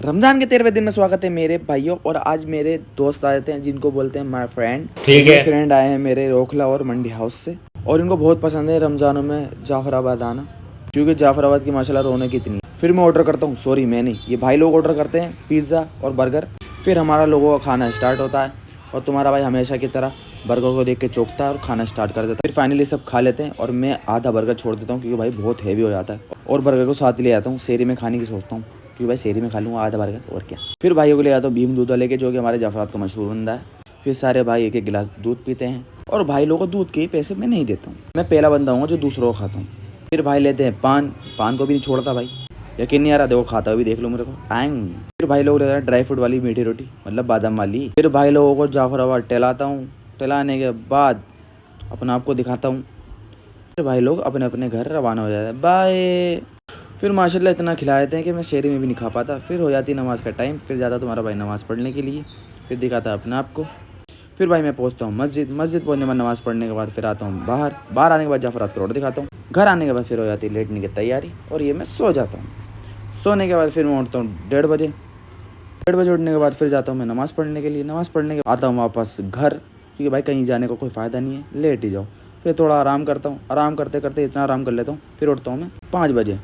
रमज़ान के 13वें दिन में स्वागत है मेरे भाइयों। और आज मेरे दोस्त आए थे जिनको बोलते हैं माय फ्रेंड। ठीक ये है। फ्रेंड आए हैं मेरे रोखला और मंडी हाउस से, और इनको बहुत पसंद है रमज़ानों में जाफराबाद आना, क्योंकि जाफराबाद की माशाल्लाह रौनक इतनी है। फिर मैं ऑर्डर करता हूँ, सॉरी मैं नहीं, ये भाई लोग ऑर्डर करते हैं पिज़्ज़ा और बर्गर। फिर हमारा लोगों का खाना स्टार्ट होता है, और तुम्हारा भाई हमेशा की तरह बर्गर को देख के चौंकता है और खाना स्टार्ट कर देता है। फिर फाइनली सब खा लेते हैं, और मैं आधा बर्गर छोड़ देता हूँ क्योंकि भाई बहुत हैवी हो जाता है, और बर्गर को साथ ले आता हूँ। शेरी में खाने की सोचता हूँ क्योंकि भाई शेरी में खा लूँगा आधा बर्गर, और क्या। फिर भाइयों को ले आता हूँ भीम दूध वाले के, जो कि हमारे जाफराबाद का मशहूर बंदा है। फिर सारे भाई एक एक गिलास दूध पीते हैं, और भाई लोगों को दूध के ही पैसे मैं नहीं देता हूँ। मैं पहला बंदा हूँ जो दूसरों को खाता हूँ। फिर भाई लेते हैं पान, पान को भी नहीं छोड़ता भाई, यकीन नहीं आ रहा, देखो खाता हुआ भी देख लो मेरे को टाइम। फिर भाई लोग लेते हैं ड्राई फ्रूट वाली मीठी रोटी, मतलब बादाम वाली। फिर भाई लोगों को जाफराबाद टहलाता हूँ, टहलाने के बाद अपना आपको दिखाता हूँ। फिर भाई लोग अपने अपने घर रवाना हो जाते हैं, बाय। फिर माशाल्लाह इतना खिला देते हैं कि मैं शहरी में भी नहीं खा पाता। फिर हो जाती नमाज़ का टाइम, फिर जाता तुम्हारा भाई नमाज़ पढ़ने के लिए, फिर दिखाता है अपने आप को। फिर भाई मैं पहुंचता हूँ मस्जिद, मस्जिद पहुंचने के बाद नमाज़ पढ़ने के बाद फिर आता हूँ बाहर, बाहर आने के बाद जाफराबाद का रोड दिखाता हूँ। घर आने के बाद फिर हो जाती है लेटने की तैयारी, और ये मैं सो जाता हूँ। सोने के बाद फिर मैं उठता हूँ 1:30 बजे। 1:30 बजे उठने के बाद फिर जाता हूँ मैं नमाज़ पढ़ने के लिए। नमाज़ पढ़ने के आता हूँ वापस घर, क्योंकि भाई कहीं जाने का कोई फ़ायदा नहीं है, लेट ही जाओ। फिर थोड़ा आराम करता हूँ, आराम करते करते इतना आराम कर लेता हूँ, फिर उठता हूँ मैं 5 बजे।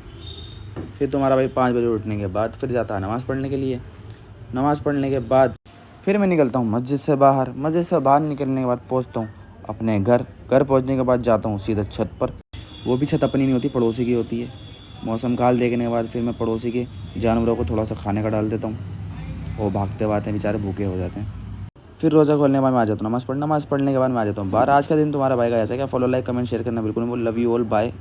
फिर तुम्हारा भाई 5 बजे उठने के बाद फिर जाता है नमाज़ पढ़ने के लिए। नमाज़ पढ़ने के बाद फिर मैं निकलता हूँ मस्जिद से बाहर। मस्जिद से बाहर निकलने के बाद पहुँचता हूँ अपने घर। घर पहुँचने के बाद जाता हूँ सीधा छत पर, वो भी छत अपनी नहीं होती, पड़ोसी की होती है। मौसम का हाल देखने के बाद फिर मैं पड़ोसी के जानवरों को थोड़ा सा खाने का डाल देता हूँ, वो भागते भागते बेचारे भूखे हो जाते हैं। फिर रोज़ा खोलने के बाद मैं आ जाता हूँ नमाज़ पढ़ने के बाद मैं आ जाता हूँ बाहर। आज का दिन तुम्हारा भाई का ऐसा क्या। फॉलो, लाइक, कमेंट, शेयर करना बिल्कुल नहीं भूल। Love you all, bye.